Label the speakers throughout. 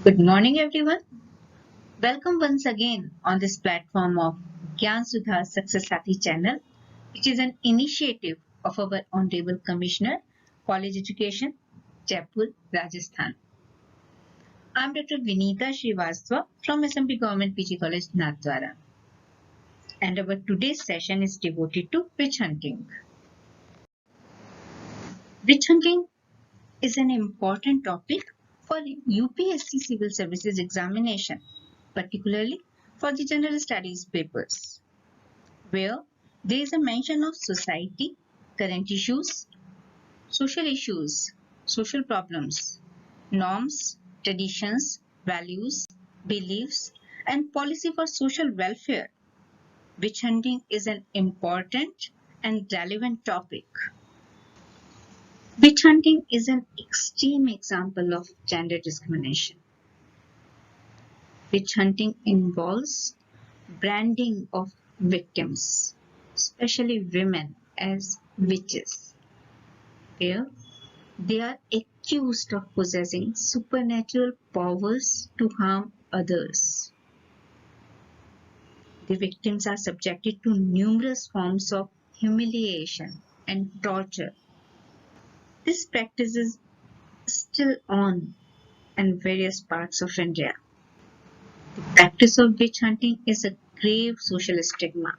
Speaker 1: Good morning, everyone. Welcome once again on this platform of Sudha-Success channel, which is an initiative of our Honorable Commissioner, College Education, Jaipur, Rajasthan. I am Dr. Vineeta Srivastava from SMP Government PG College, Nathdwara. And our today's session is devoted to witch hunting. Witch hunting is an important topic for UPSC Civil Services examination, particularly for the general studies papers, where there is a mention of society, current issues, social problems, norms, traditions, values, beliefs, and policy for social welfare. Witch hunting is an important and relevant topic. Witch hunting is an extreme example of gender discrimination. Witch hunting involves branding of victims, especially women, as witches, where they are accused of possessing supernatural powers to harm others. The victims are subjected to numerous forms of humiliation and torture. This practice is still on in various parts of India. The practice of witch hunting is a grave social stigma.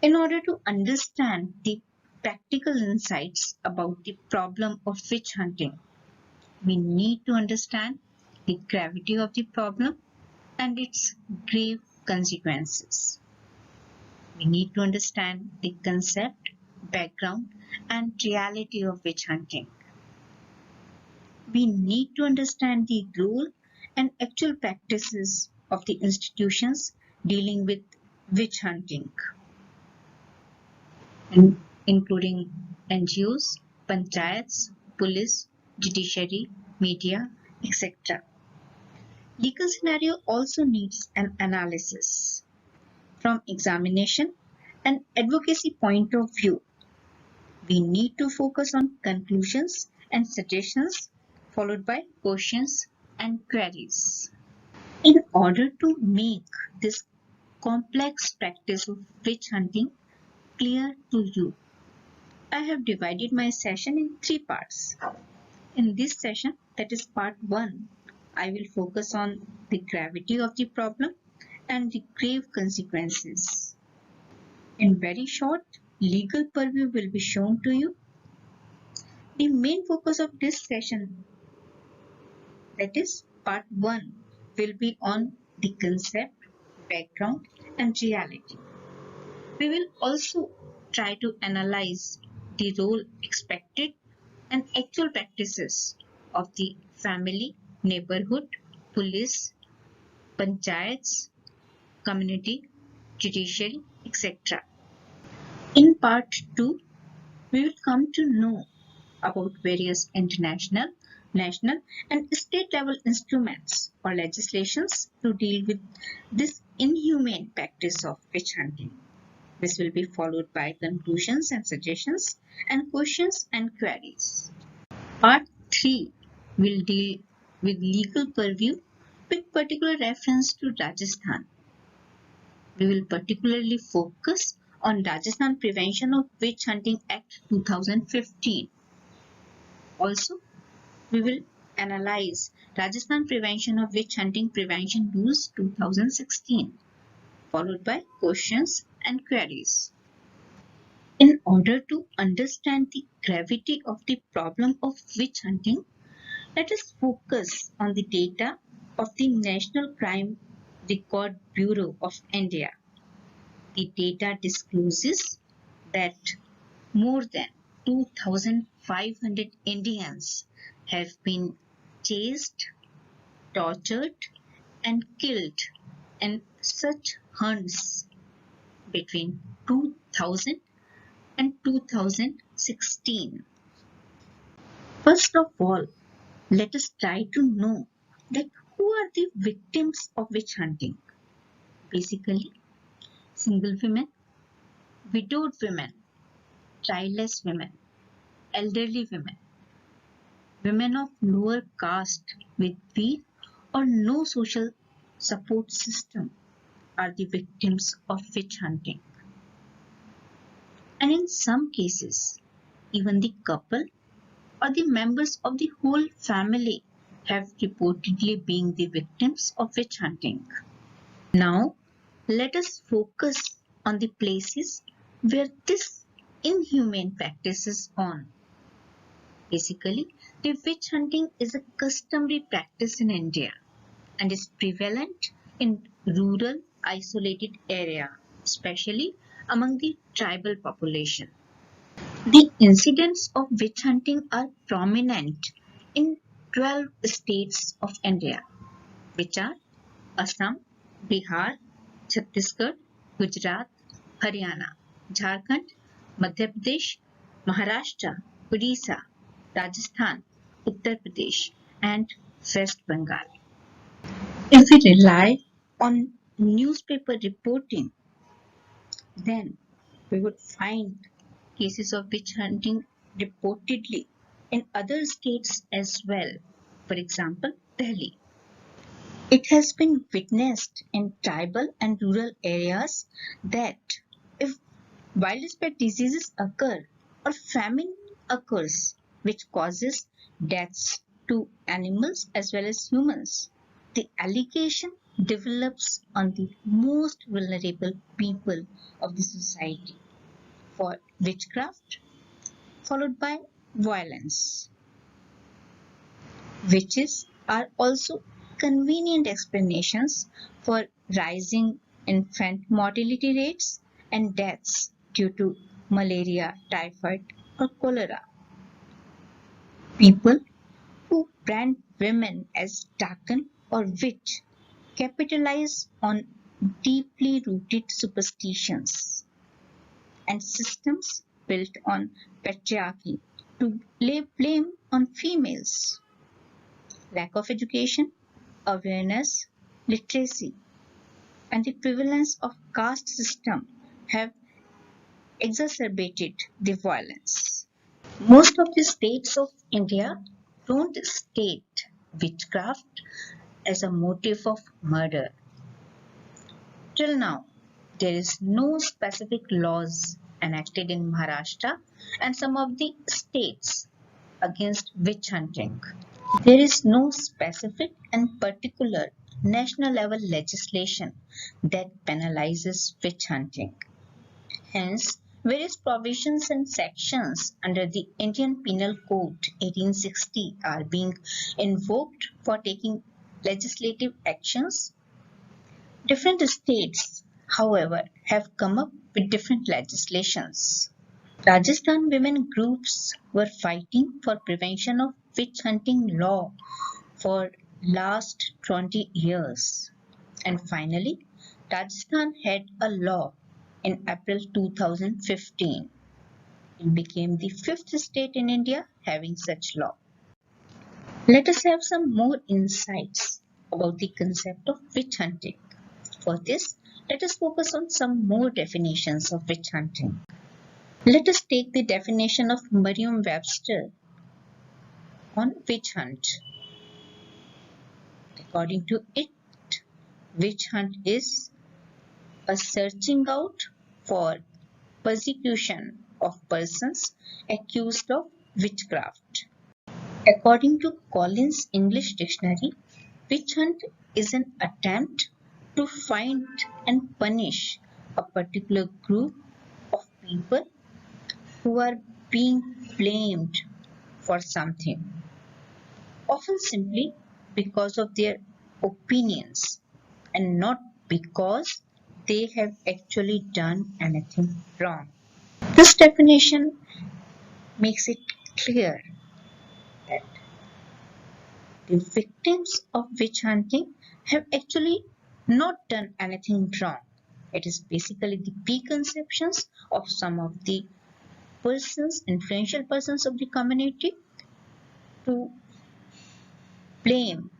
Speaker 1: In order to understand the practical insights about the problem of witch hunting, we need to understand the gravity of the problem and its grave consequences. We need to understand the concept, background, and reality of witch hunting. We need to understand the role and actual practices of the institutions dealing with witch hunting, including NGOs, panchayats, police, judiciary, media, etc. Legal scenario also needs an analysis from examination and advocacy point of view. We need to focus on conclusions and suggestions followed by questions and queries. In order to make this complex practice of witch hunting clear to you, I have divided my session in 3 parts. In this session, that is part 1, I will focus on the gravity of the problem and the grave consequences. In very short, legal purview will be shown to you. The main focus of this session, that is part 1, will be on the concept, background, and reality. We will also try to analyze the role expected and actual practices of the family, neighborhood, police, panchayats, community, judiciary, etc. In part 2, we will come to know about various international, national, and state level instruments or legislations to deal with this inhumane practice of witch hunting. This will be followed by conclusions and suggestions and questions and queries. Part 3 will deal with legal purview with particular reference to Rajasthan. We will particularly focus on Rajasthan Prevention of Witch Hunting Act 2015. Also, we will analyze Rajasthan Prevention of Witch Hunting Prevention Rules 2016, followed by questions and queries. In order to understand the gravity of the problem of witch hunting, let us focus on the data of the National Crime Record Bureau of India. The data discloses that more than 2,500 Indians have been chased, tortured, and killed in such hunts between 2000 and 2016. First of all, let us try to know that who are the victims of witch hunting. Basically, single women, widowed women, childless women, elderly women, women of lower caste with weak or no social support system are the victims of witch hunting. And in some cases, even the couple or the members of the whole family have reportedly been the victims of witch hunting. Now, let us focus on the places where this inhumane practice is on. Basically, the witch hunting is a customary practice in India and is prevalent in rural, isolated areas, especially among the tribal population. The incidents of witch hunting are prominent in 12 states of India, which are Assam, Bihar, Chhattisgarh, Gujarat, Haryana, Jharkhand, Madhya Pradesh, Maharashtra, Odisha, Rajasthan, Uttar Pradesh, and West Bengal. If we rely on newspaper reporting, then we would find cases of witch hunting reportedly in other states as well. For example, Delhi. It has been witnessed in tribal and rural areas that if widespread diseases occur or famine occurs, which causes deaths to animals as well as humans, the allegation develops on the most vulnerable people of the society for witchcraft, followed by violence. Witches are also convenient explanations for rising infant mortality rates and deaths due to malaria, typhoid, or cholera. People who brand women as darken or witch capitalize on deeply rooted superstitions and systems built on patriarchy to lay blame on females. Lack of education, awareness, literacy, and the prevalence of caste system have exacerbated the violence. Most of the states of India don't state witchcraft as a motive of murder. Till now, there is no specific laws enacted in Maharashtra and some of the states against witch hunting. There is no specific and particular national level legislation that penalizes witch hunting. Hence, various provisions and sections under the Indian Penal Code 1860 are being invoked for taking legislative actions. Different states, however, have come up with different legislations. Rajasthan women groups were fighting for prevention of witch hunting law for last 20 years. And finally, Rajasthan had a law in April 2015. It became the fifth state in India having such law. Let us have some more insights about the concept of witch hunting. For this, let us focus on some more definitions of witch hunting. Let us take the definition of Merriam-Webster on witch hunt. According to it, witch hunt is a searching out for persecution of persons accused of witchcraft. According to Collins English Dictionary, witch hunt is an attempt to find and punish a particular group of people who are being blamed for something, often simply because of their opinions and not because they have actually done anything wrong. This definition makes it clear that the victims of witch hunting have actually not done anything wrong. It is basically the preconceptions of some of the persons, influential persons of the community, to blame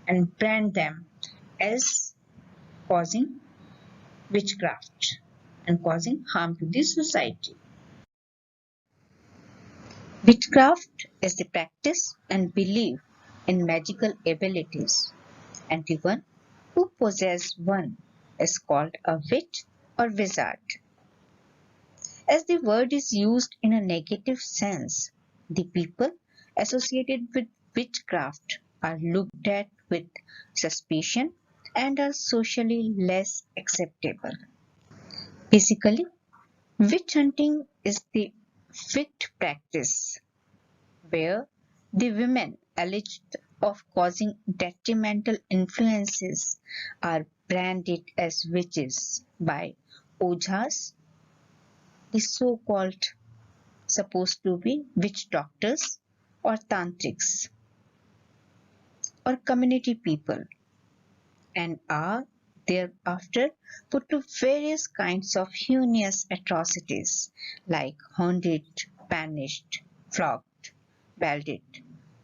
Speaker 1: and brand them as causing witchcraft and causing harm to the society. Witchcraft is the practice and belief in magical abilities and the one who possesses one is called a witch or wizard. As the word is used in a negative sense, the people associated with witchcraft are looked at with suspicion and are socially less acceptable. Basically, witch hunting is the witch practice where the women alleged of causing detrimental influences are branded as witches by ojhas, the so-called supposed to be witch doctors or tantrics or community people, and are thereafter put to various kinds of heinous atrocities like haunted, banished, flogged, belted,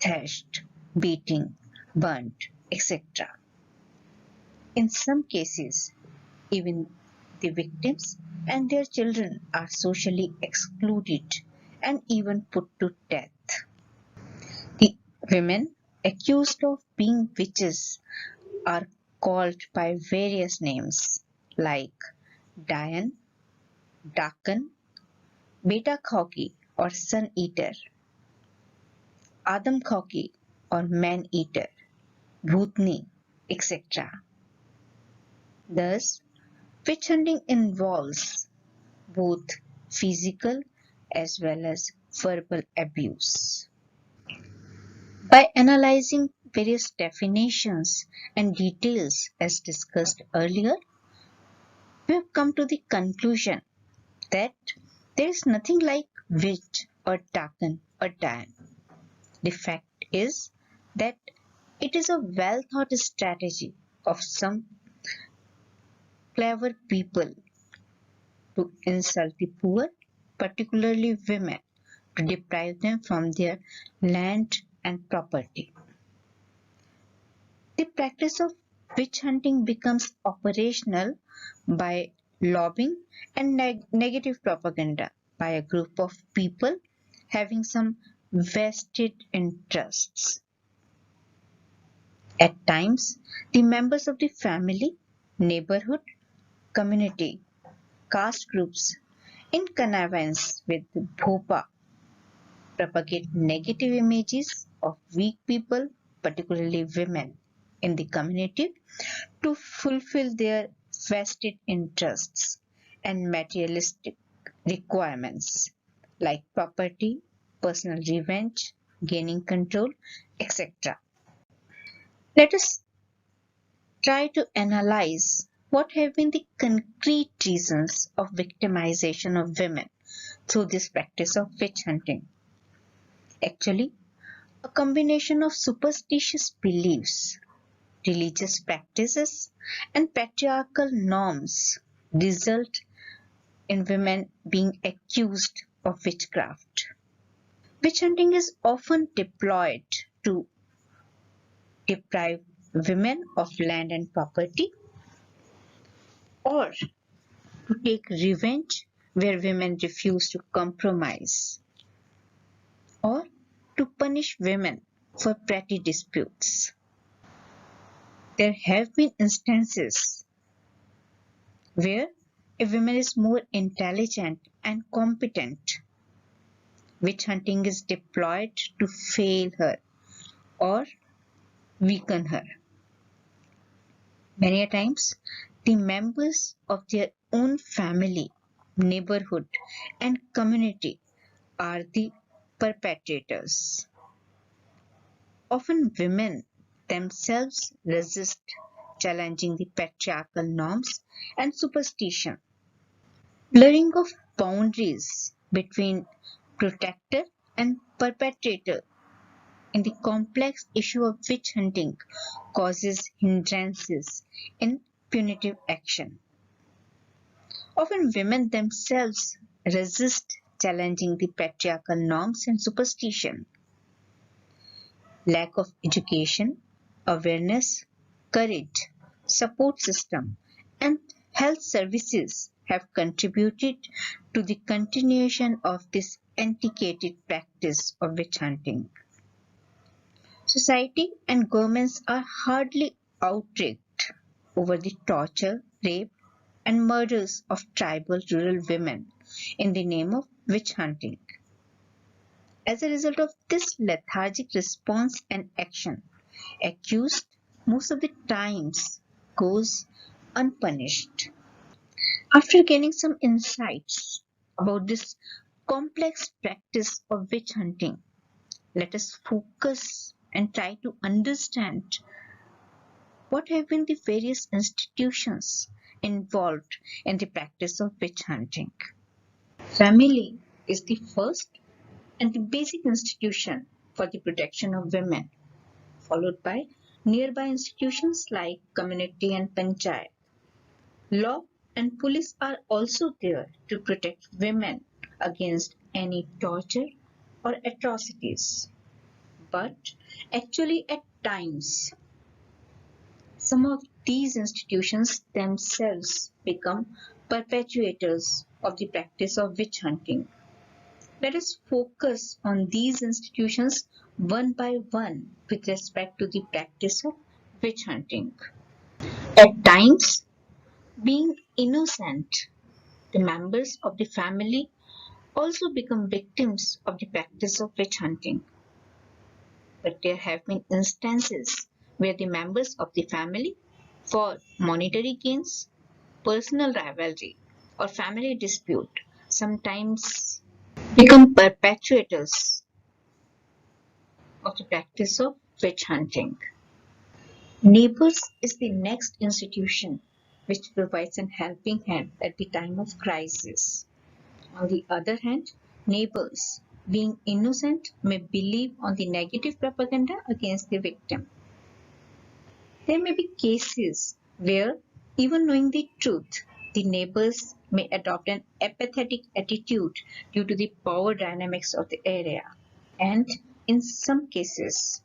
Speaker 1: thrashed, beating, burnt, etc. In some cases, even the victims and their children are socially excluded and even put to death. The women accused of being witches are called by various names like Dian, Dakan, Beta Khauki or Sun Eater, Adam Khauki or Man Eater, Bhutni, etc. Thus, witch hunting involves both physical as well as verbal abuse. By analyzing various definitions and details as discussed earlier, we have come to the conclusion that there is nothing like witch or Dakan or Dan. The fact is that it is a well thought strategy of some clever people to insult the poor, particularly women, to deprive them from their land and property. The practice of witch hunting becomes operational by lobbying and negative propaganda by a group of people having some vested interests. At times, the members of the family, neighborhood, community, caste groups, in connivance with Bhopa, propagate negative images of weak people, particularly women, in the community to fulfill their vested interests and materialistic requirements like property, personal revenge, gaining control, etc. Let us try to analyze what have been the concrete reasons of victimization of women through this practice of witch hunting. Actually, a combination of superstitious beliefs, religious practices, and patriarchal norms result in women being accused of witchcraft. Witch hunting is often deployed to deprive women of land and property, or to take revenge where women refuse to compromise, or to punish women for petty disputes. There have been instances where a woman is more intelligent and competent. Witch hunting is deployed to fail her or weaken her. Many a times, the members of their own family, neighborhood, and community are the perpetrators. Often women themselves resist challenging the patriarchal norms and superstition. Blurring of boundaries between protector and perpetrator in the complex issue of witch hunting causes hindrances in punitive action. Often women themselves resist challenging the patriarchal norms and superstition. Lack of education, awareness, courage, support system, and health services have contributed to the continuation of this antiquated practice of witch hunting. Society and governments are hardly outraged over the torture, rape, and murders of tribal rural women in the name of witch hunting. As a result of this lethargic response and action, accused most of the times goes unpunished. After gaining some insights about this complex practice of witch hunting, let us focus and try to understand what have been the various institutions involved in the practice of witch hunting. Family is the first and the basic institution for the protection of women, followed by nearby institutions like community and panchayat. Law and police are also there to protect women against any torture or atrocities. But actually, at times, some of these institutions themselves become perpetuators of the practice of witch hunting. Let us focus on these institutions one by one with respect to the practice of witch hunting. At times, being innocent, the members of the family also become victims of the practice of witch hunting. But there have been instances where the members of the family, for monetary gains, personal rivalry, or family dispute, sometimes become perpetuators of the practice of witch hunting. Neighbors is the next institution which provides an helping hand at the time of crisis. On the other hand, neighbors, being innocent, may believe on the negative propaganda against the victim. There may be cases where, even knowing the truth, the neighbors may adopt an apathetic attitude due to the power dynamics of the area. And in some cases,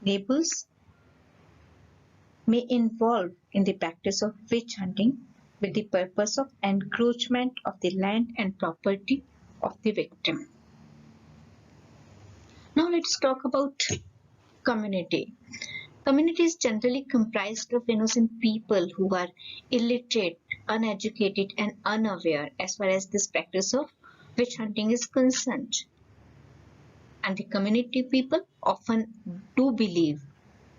Speaker 1: neighbors may involve in the practice of witch hunting with the purpose of encroachment of the land and property of the victim. Now let's talk about community. Community is generally comprised of innocent people who are illiterate, uneducated, and unaware as far as this practice of witch hunting is concerned. And the community people often do believe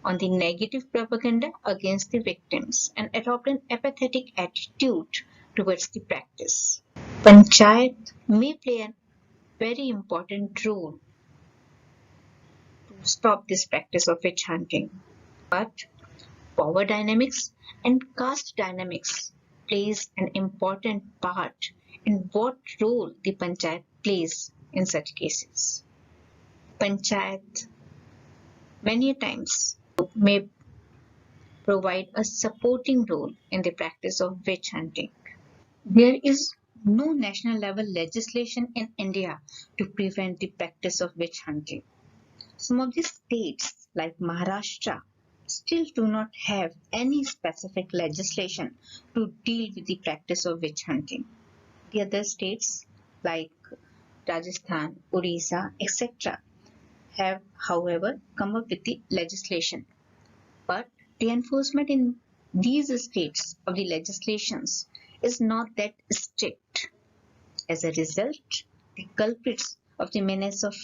Speaker 1: on the negative propaganda against the victims and adopt an apathetic attitude towards the practice. Panchayat may play a very important role to stop this practice of witch hunting, but power dynamics and caste dynamics plays an important part in what role the panchayat plays in such cases. Panchayat many times may provide a supporting role in the practice of witch hunting. There is no national level legislation in India to prevent the practice of witch hunting. Some of the states like Maharashtra still do not have any specific legislation to deal with the practice of witch hunting. The other states like Rajasthan, Odisha, etc. have, however, come up with the legislation. But the enforcement in these states of the legislations is not that strict. As a result, the culprits of the menace of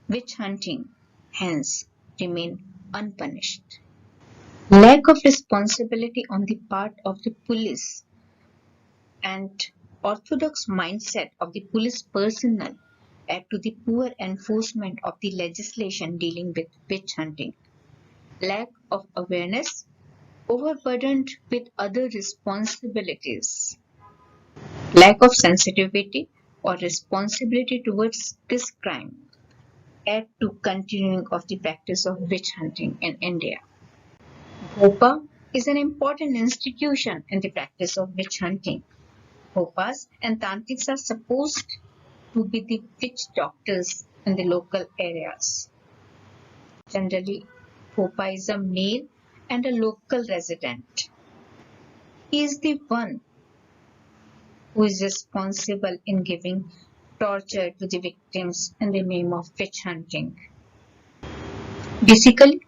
Speaker 1: witch hunting hence remain unpunished. Lack of responsibility on the part of the police and orthodox mindset of the police personnel add to the poor enforcement of the legislation dealing with witch hunting. Lack of awareness, overburdened with other responsibilities. Lack of sensitivity or responsibility towards this crime add to continuing of the practice of witch hunting in India. Bhopa is an important institution in the practice of witch hunting. Bhopas and tantrics are supposed to be the witch doctors in the local areas. Generally, Bhopa is a male and a local resident. He is the one who is responsible in giving torture to the victims in the name of witch hunting. Basically,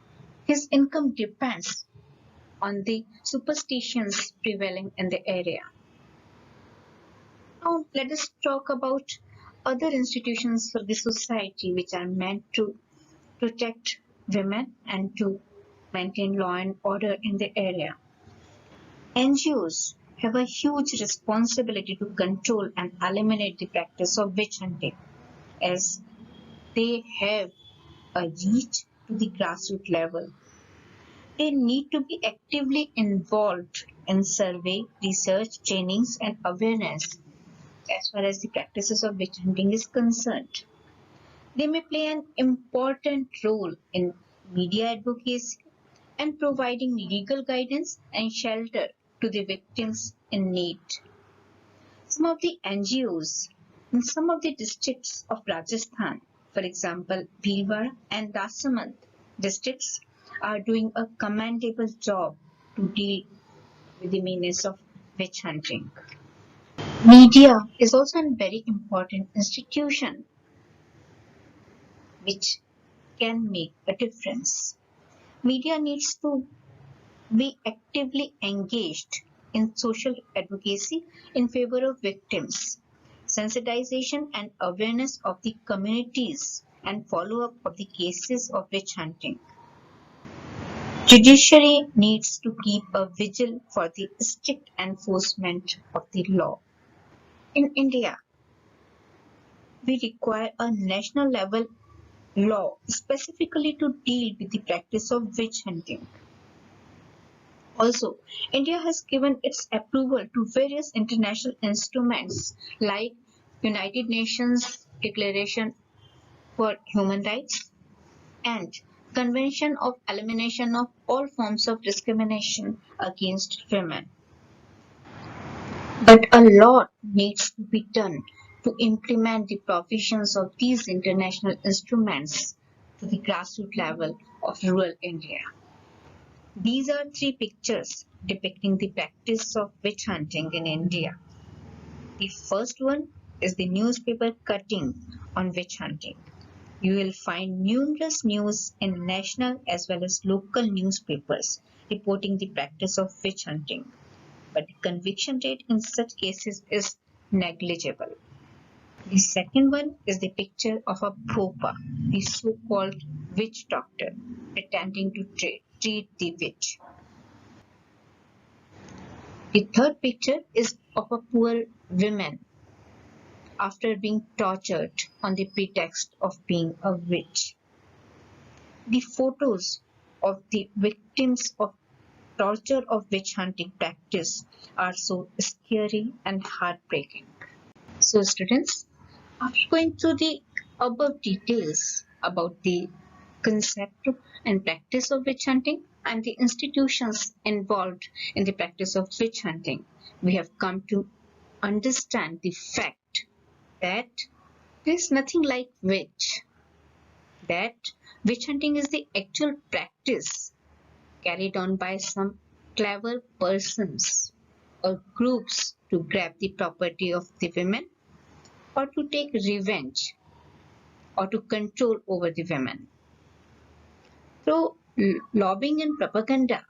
Speaker 1: His income depends on the superstitions prevailing in the area. Now, let us talk about other institutions for the society which are meant to protect women and to maintain law and order in the area. NGOs have a huge responsibility to control and eliminate the practice of witch hunting, as they have a reach to the grassroots level. They need to be actively involved in survey, research, trainings, and awareness as far as the practices of witch hunting is concerned. They may play an important role in media advocacy and providing legal guidance and shelter to the victims in need. Some of the NGOs in some of the districts of Rajasthan, for example, Bhilwara and Rasamand districts, are doing a commendable job to deal with the menace of witch hunting. Media is also a very important institution which can make a difference. Media needs to be actively engaged in social advocacy in favor of victims, sensitization and awareness of the communities, and follow-up of the cases of witch hunting. Judiciary needs to keep a vigil for the strict enforcement of the law. In India, we require a national level law specifically to deal with the practice of witch hunting. Also, India has given its approval to various international instruments like United Nations Declaration for Human Rights and Convention of Elimination of All Forms of Discrimination Against Women. But a lot needs to be done to implement the provisions of these international instruments to the grassroots level of rural India. These are three pictures depicting the practice of witch hunting in India. The first one is the newspaper cutting on witch hunting. You will find numerous news in national as well as local newspapers reporting the practice of witch hunting, but the conviction rate in such cases is negligible. The second one is the picture of a bhopa, the so-called witch doctor, pretending to treat the witch. The third picture is of a poor woman after being tortured on the pretext of being a witch. The photos of the victims of torture of witch hunting practice are so scary and heartbreaking. So students, after going through the above details about the concept and practice of witch hunting and the institutions involved in the practice of witch hunting, we have come to understand the fact that there is nothing like witch. That witch hunting is the actual practice carried on by some clever persons or groups to grab the property of the women or to take revenge or to control over the women. Through lobbying and propaganda,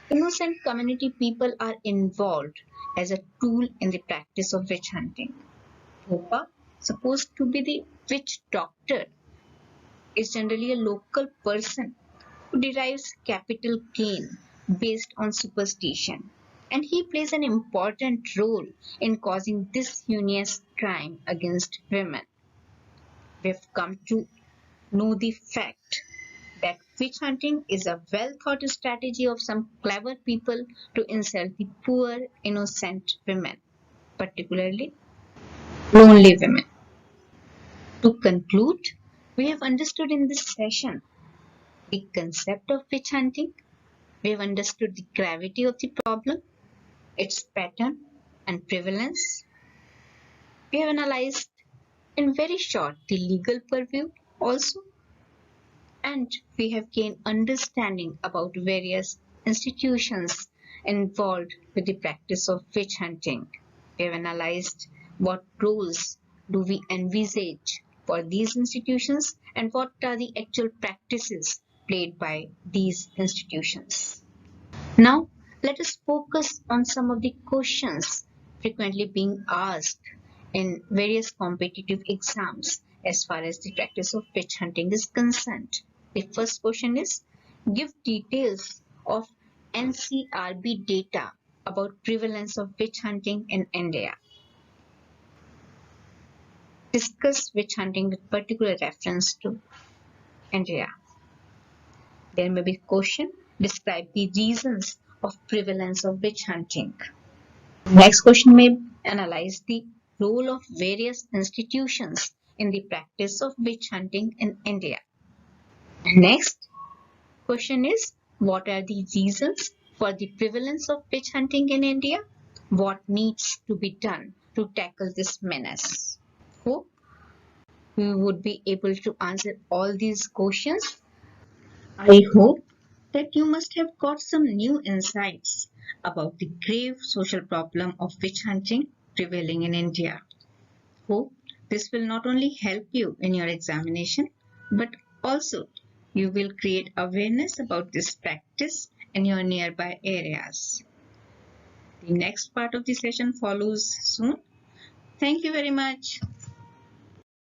Speaker 1: innocent community people are involved as a tool in the practice of witch hunting. Bhopa, supposed to be the witch doctor, is generally a local person who derives capital gain based on superstition, and he plays an important role in causing this heinous crime against women. We've come to know the fact that witch hunting is a well thought strategy of some clever people to insult the poor, innocent women, particularly lonely women. To conclude, we have understood in this session the concept of witch hunting. We have understood the gravity of the problem, its pattern and prevalence. We have analyzed in very short the legal purview also, and we have gained understanding about various institutions involved with the practice of witch hunting. We have analyzed what roles do we envisage for these institutions and what are the actual practices played by these institutions. Now, let us focus on some of the questions frequently being asked in various competitive exams as far as the practice of witch hunting is concerned. The first question is, give details of NCRB data about prevalence of witch hunting in India. Discuss witch hunting with particular reference to India. There may be a question, describe the reasons of prevalence of witch hunting. Next question may analyze the role of various institutions in the practice of witch hunting in India. Next question is, what are the reasons for the prevalence of witch hunting in India? What needs to be done to tackle this menace? Hope we would be able to answer all these questions. I hope that you must have got some new insights about the grave social problem of witch hunting prevailing in India. Hope this will not only help you in your examination, but also you will create awareness about this practice in your nearby areas. The next part of the session follows soon. Thank you very much.